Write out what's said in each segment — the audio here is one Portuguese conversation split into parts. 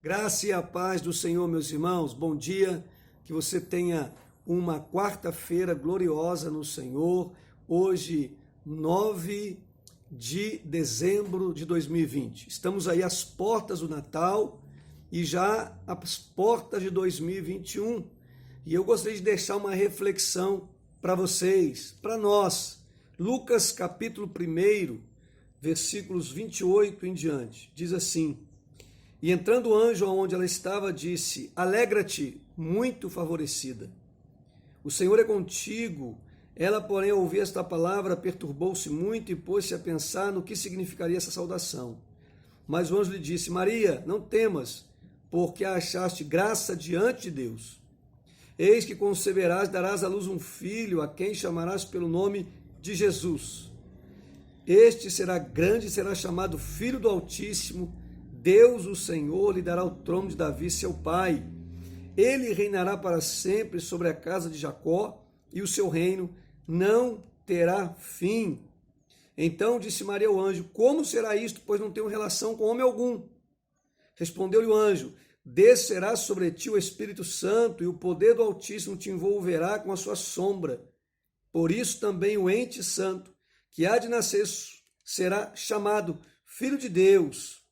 Graça e a paz do Senhor, meus irmãos. Bom dia, que você tenha uma quarta-feira gloriosa no Senhor. Hoje, 9 de dezembro de 2020. Estamos aí às portas do Natal e já às portas de 2021. E eu gostaria de deixar uma reflexão para vocês, para nós. Lucas capítulo 1, versículos 28 em diante. Diz assim: E entrando o anjo aonde ela estava, disse: Alegra-te, muito favorecida. O Senhor é contigo. Ela, porém, ao ouvir esta palavra, perturbou-se muito e pôs-se a pensar no que significaria essa saudação. Mas o anjo lhe disse: Maria, não temas, porque achaste graça diante de Deus. Eis que conceberás, darás à luz um filho, a quem chamarás pelo nome de Jesus. Este será grande e será chamado Filho do Altíssimo. Deus, o Senhor, lhe dará o trono de Davi, seu pai. Ele reinará para sempre sobre a casa de Jacó, e o seu reino não terá fim. Então disse Maria ao anjo: Como será isto, pois não tenho relação com homem algum? Respondeu-lhe o anjo: Descerá sobre ti o Espírito Santo, e o poder do Altíssimo te envolverá com a sua sombra. Por isso também o ente santo, que há de nascer, será chamado Filho de Deus.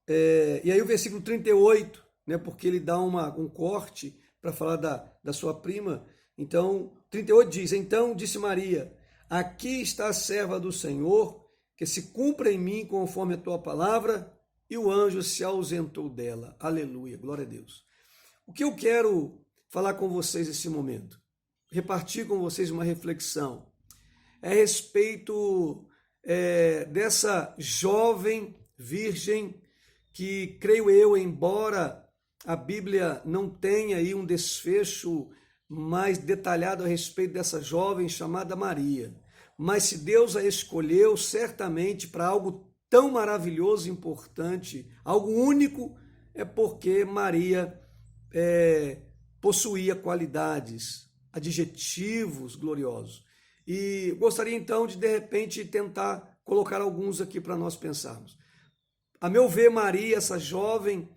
E aí o versículo 38, né, porque ele dá um corte para falar da sua prima. Então, 38 diz: Então disse Maria: Aqui está a serva do Senhor, que se cumpra em mim conforme a tua palavra. E o anjo se ausentou dela. Aleluia, glória a Deus. O que eu quero falar com vocês nesse momento, repartir com vocês uma reflexão, é a respeito dessa jovem virgem que, creio eu, embora a Bíblia não tenha aí um desfecho mais detalhado a respeito dessa jovem chamada Maria, mas se Deus a escolheu certamente para algo tão maravilhoso e importante, algo único, é porque Maria possuía qualidades, adjetivos gloriosos. E gostaria então de repente, tentar colocar alguns aqui para nós pensarmos. A meu ver, Maria, essa jovem,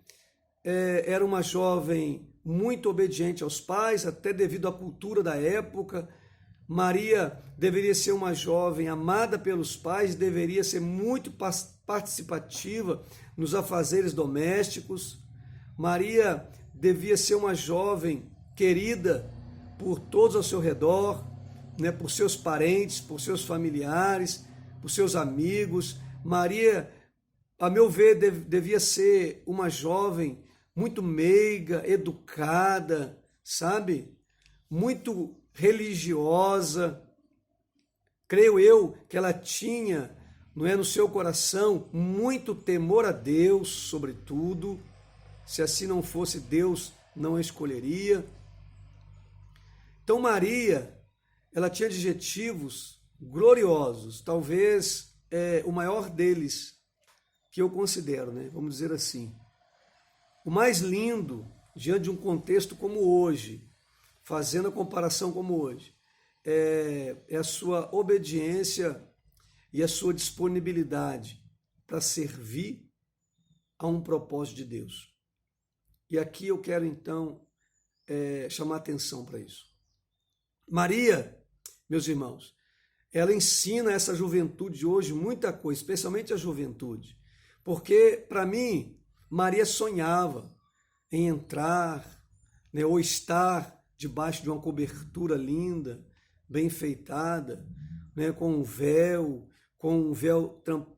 era uma jovem muito obediente aos pais, até devido à cultura da época. Maria deveria ser uma jovem amada pelos pais, deveria ser muito participativa nos afazeres domésticos. Maria devia ser uma jovem querida por todos ao seu redor, né, por seus parentes, por seus familiares, por seus amigos. Maria, a meu ver, devia ser uma jovem muito meiga, educada, sabe? Muito religiosa. Creio eu que ela tinha, não é, no seu coração muito temor a Deus, sobretudo. Se assim não fosse, Deus não a escolheria. Então Maria, ela tinha adjetivos gloriosos, talvez o maior deles que eu considero, né? Vamos dizer assim, o mais lindo diante de um contexto como hoje, fazendo a comparação como hoje, é a sua obediência e a sua disponibilidade para servir a um propósito de Deus. E aqui eu quero então chamar atenção para isso. Maria, meus irmãos, ela ensina essa juventude de hoje muita coisa, especialmente a juventude, porque para mim Maria sonhava em entrar, né, ou estar debaixo de uma cobertura linda, bem enfeitada, né, com um véu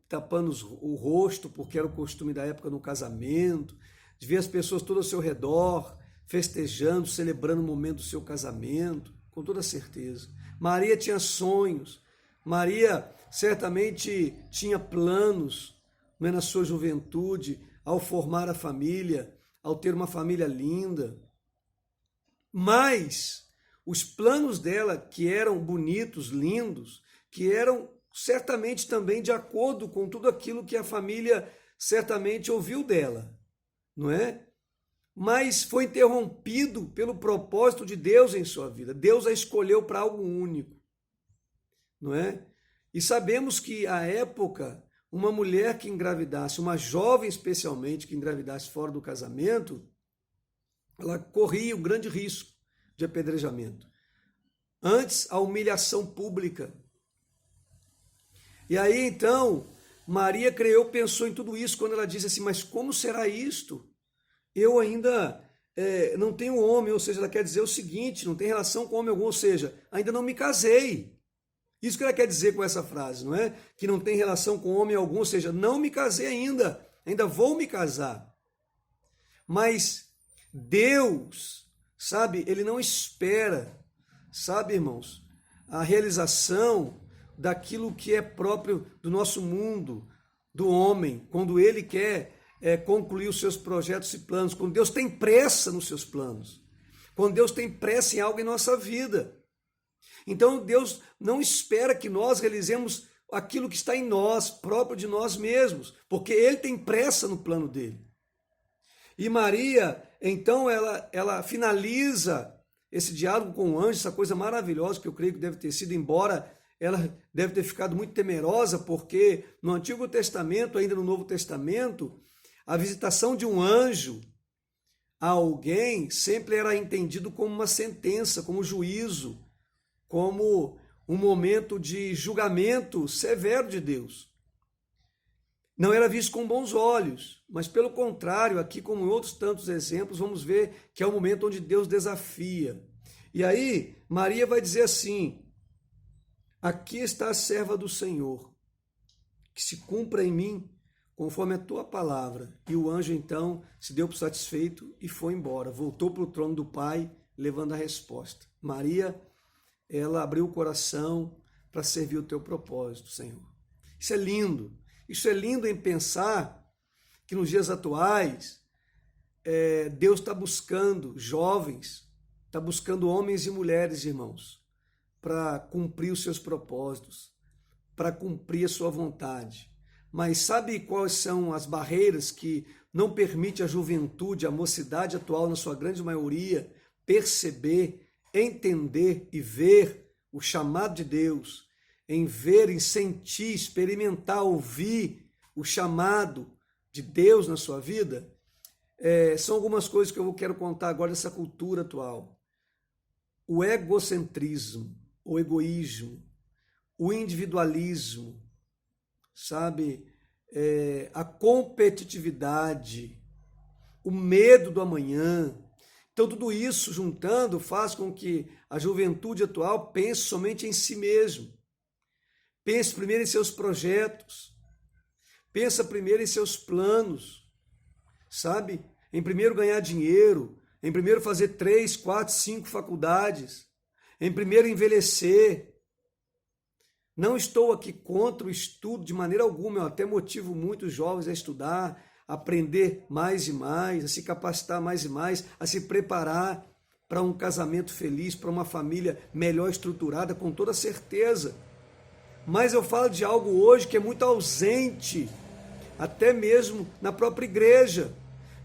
tapando o rosto, porque era o costume da época no casamento, de ver as pessoas todas ao seu redor, festejando, celebrando o momento do seu casamento, com toda certeza. Maria tinha sonhos, Maria certamente tinha planos, né, na sua juventude, ao formar a família, ao ter uma família linda. Mas os planos dela, que eram bonitos, lindos, que eram certamente também de acordo com tudo aquilo que a família certamente ouviu dela, não é? Mas foi interrompido pelo propósito de Deus em sua vida. Deus a escolheu para algo único, não é? E sabemos que a época uma mulher que engravidasse, uma jovem especialmente que engravidasse fora do casamento, ela corria um grande risco de apedrejamento. Antes, a humilhação pública. E aí, então, Maria pensou em tudo isso quando ela disse assim, mas como será isto? Eu ainda não tenho homem, ou seja, ela quer dizer o seguinte, não tem relação com homem algum, ou seja, ainda não me casei. Isso que ela quer dizer com essa frase, não é? Que não tem relação com homem algum, ou seja, não me casei ainda vou me casar. Mas Deus, sabe, ele não espera, sabe, irmãos, a realização daquilo que é próprio do nosso mundo, do homem, quando ele quer concluir os seus projetos e planos, quando Deus tem pressa nos seus planos, quando Deus tem pressa em algo em nossa vida. Então Deus não espera que nós realizemos aquilo que está em nós, próprio de nós mesmos, porque Ele tem pressa no plano dele. E Maria, então, ela finaliza esse diálogo com o anjo, essa coisa maravilhosa que eu creio que deve ter sido, embora ela deve ter ficado muito temerosa, porque no Antigo Testamento, ainda no Novo Testamento, a visitação de um anjo a alguém sempre era entendido como uma sentença, como juízo, como um momento de julgamento severo de Deus. Não era visto com bons olhos, mas pelo contrário, aqui como em outros tantos exemplos, vamos ver que é o momento onde Deus desafia. E aí, Maria vai dizer assim, aqui está a serva do Senhor, que se cumpra em mim conforme a tua palavra. E o anjo então se deu por satisfeito e foi embora, voltou para o trono do Pai, levando a resposta. Maria, ela abriu o coração para servir o teu propósito, Senhor. Isso é lindo. Isso é lindo em pensar que nos dias atuais Deus está buscando jovens, está buscando homens e mulheres, irmãos, para cumprir os seus propósitos, para cumprir a sua vontade. Mas sabe quais são as barreiras que não permitem a juventude, a mocidade atual, na sua grande maioria, perceber, entender e ver o chamado de Deus, em ver, em sentir, experimentar, ouvir o chamado de Deus na sua vida? São algumas coisas que eu quero contar agora dessa cultura atual. O egocentrismo, o egoísmo, o individualismo, sabe? A competitividade, o medo do amanhã. Então, tudo isso juntando faz com que a juventude atual pense somente em si mesmo. Pense primeiro em seus projetos. Pensa primeiro em seus planos, sabe? Em primeiro ganhar dinheiro, em primeiro fazer 3, 4, 5 faculdades, em primeiro envelhecer. Não estou aqui contra o estudo de maneira alguma, eu até motivo muitos jovens a estudar, a aprender mais e mais, a se capacitar mais e mais, a se preparar para um casamento feliz, para uma família melhor estruturada, com toda certeza. Mas eu falo de algo hoje que é muito ausente, até mesmo na própria igreja,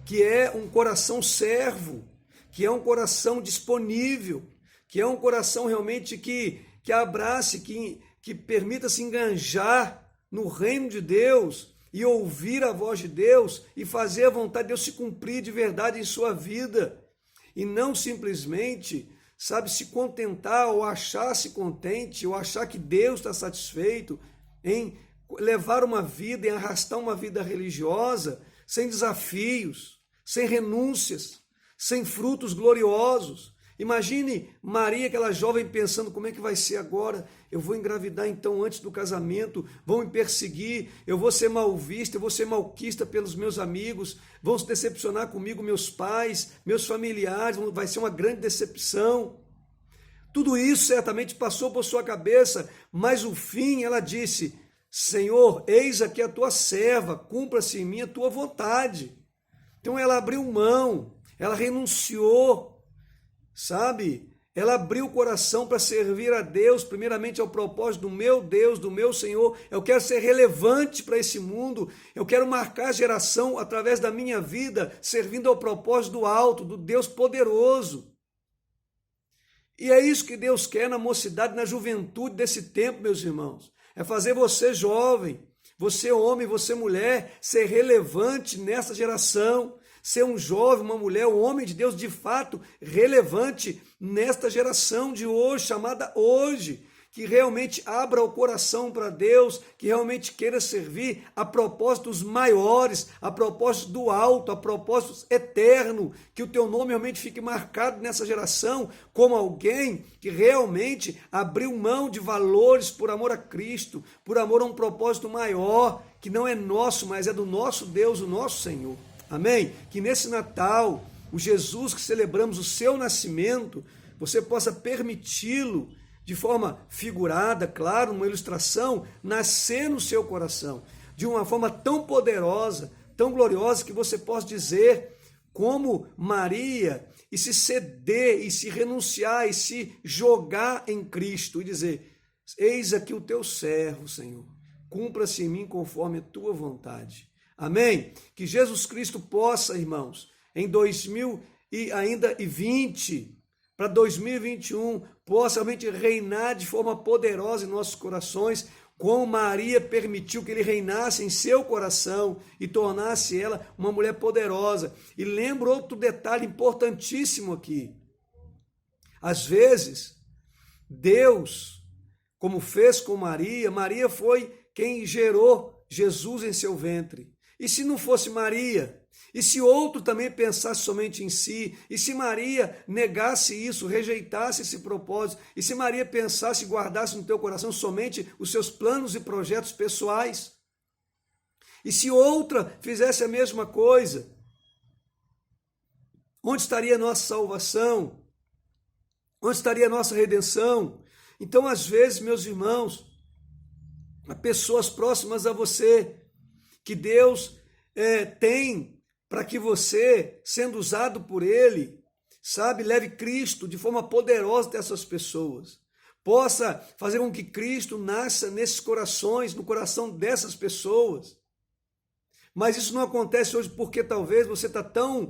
que é um coração servo, que é um coração disponível, que é um coração realmente que abrace, que permita se enganjar no reino de Deus e ouvir a voz de Deus e fazer a vontade de Deus se cumprir de verdade em sua vida. E não simplesmente, sabe, se contentar ou achar-se contente ou achar que Deus está satisfeito em levar uma vida, em arrastar uma vida religiosa sem desafios, sem renúncias, sem frutos gloriosos. Imagine Maria, aquela jovem, pensando, como é que vai ser agora? Eu vou engravidar então antes do casamento, vão me perseguir, eu vou ser mal vista, eu vou ser malquista pelos meus amigos, vão se decepcionar comigo meus pais, meus familiares, vai ser uma grande decepção. Tudo isso certamente passou por sua cabeça, mas o fim, ela disse, Senhor, eis aqui a tua serva, cumpra-se em mim a tua vontade. Então ela abriu mão, ela renunciou, sabe? Ela abriu o coração para servir a Deus, primeiramente ao propósito do meu Deus, do meu Senhor. Eu quero ser relevante para esse mundo, eu quero marcar a geração através da minha vida, servindo ao propósito do alto, do Deus poderoso. E é isso que Deus quer na mocidade, na juventude desse tempo, meus irmãos. É fazer você jovem, Você homem, você mulher, ser relevante nessa geração, ser um jovem, uma mulher, um homem de Deus de fato relevante nesta geração de hoje, chamada hoje, que realmente abra o coração para Deus, que realmente queira servir a propósitos maiores, a propósitos do alto, a propósitos eterno, que o teu nome realmente fique marcado nessa geração como alguém que realmente abriu mão de valores por amor a Cristo, por amor a um propósito maior, que não é nosso, mas é do nosso Deus, o nosso Senhor. Amém? Que nesse Natal, o Jesus que celebramos, o seu nascimento, você possa permiti-lo de forma figurada, claro, uma ilustração, nascer no seu coração, de uma forma tão poderosa, tão gloriosa, que você possa dizer como Maria, e se ceder, e se renunciar, e se jogar em Cristo, e dizer, eis aqui o teu servo, Senhor, cumpra-se em mim conforme a tua vontade. Amém? Que Jesus Cristo possa, irmãos, em 2020, para 2021, possa realmente reinar de forma poderosa em nossos corações, como Maria permitiu que ele reinasse em seu coração e tornasse ela uma mulher poderosa. E lembro outro detalhe importantíssimo aqui. Às vezes, Deus, como fez com Maria, Maria foi quem gerou Jesus em seu ventre. E se não fosse Maria? E se outro também pensasse somente em si? E se Maria negasse isso, rejeitasse esse propósito? E se Maria pensasse e guardasse no teu coração somente os seus planos e projetos pessoais? E se outra fizesse a mesma coisa? Onde estaria a nossa salvação? Onde estaria a nossa redenção? Então, às vezes, meus irmãos, há pessoas próximas a você, que Deus tem para que você, sendo usado por Ele, sabe, leve Cristo de forma poderosa dessas pessoas. Possa fazer com que Cristo nasça nesses corações, no coração dessas pessoas. Mas isso não acontece hoje porque talvez você está tão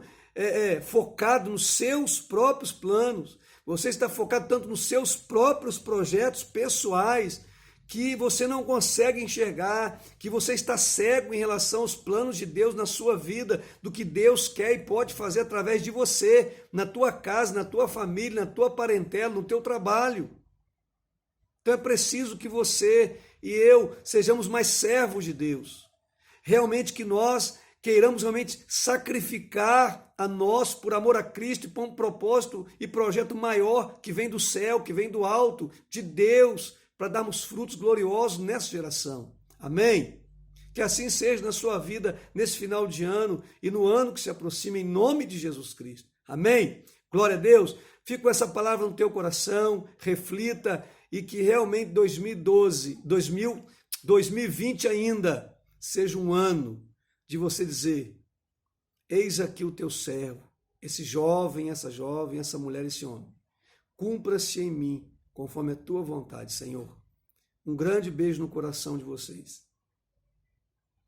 focado nos seus próprios planos, você está focado tanto nos seus próprios projetos pessoais, que você não consegue enxergar, que você está cego em relação aos planos de Deus na sua vida, do que Deus quer e pode fazer através de você, na tua casa, na tua família, na tua parentela, no teu trabalho. Então é preciso que você e eu sejamos mais servos de Deus. Realmente que nós queiramos realmente sacrificar a nós por amor a Cristo e por um propósito e projeto maior que vem do céu, que vem do alto, de Deus, para darmos frutos gloriosos nessa geração. Amém? Que assim seja na sua vida nesse final de ano e no ano que se aproxima, em nome de Jesus Cristo. Amém? Glória a Deus. Fica com essa palavra no teu coração, reflita e que realmente 2020 ainda seja um ano de você dizer, eis aqui o teu servo, esse jovem, essa mulher, esse homem. Cumpra-se em mim conforme a tua vontade, Senhor. Um grande beijo no coração de vocês.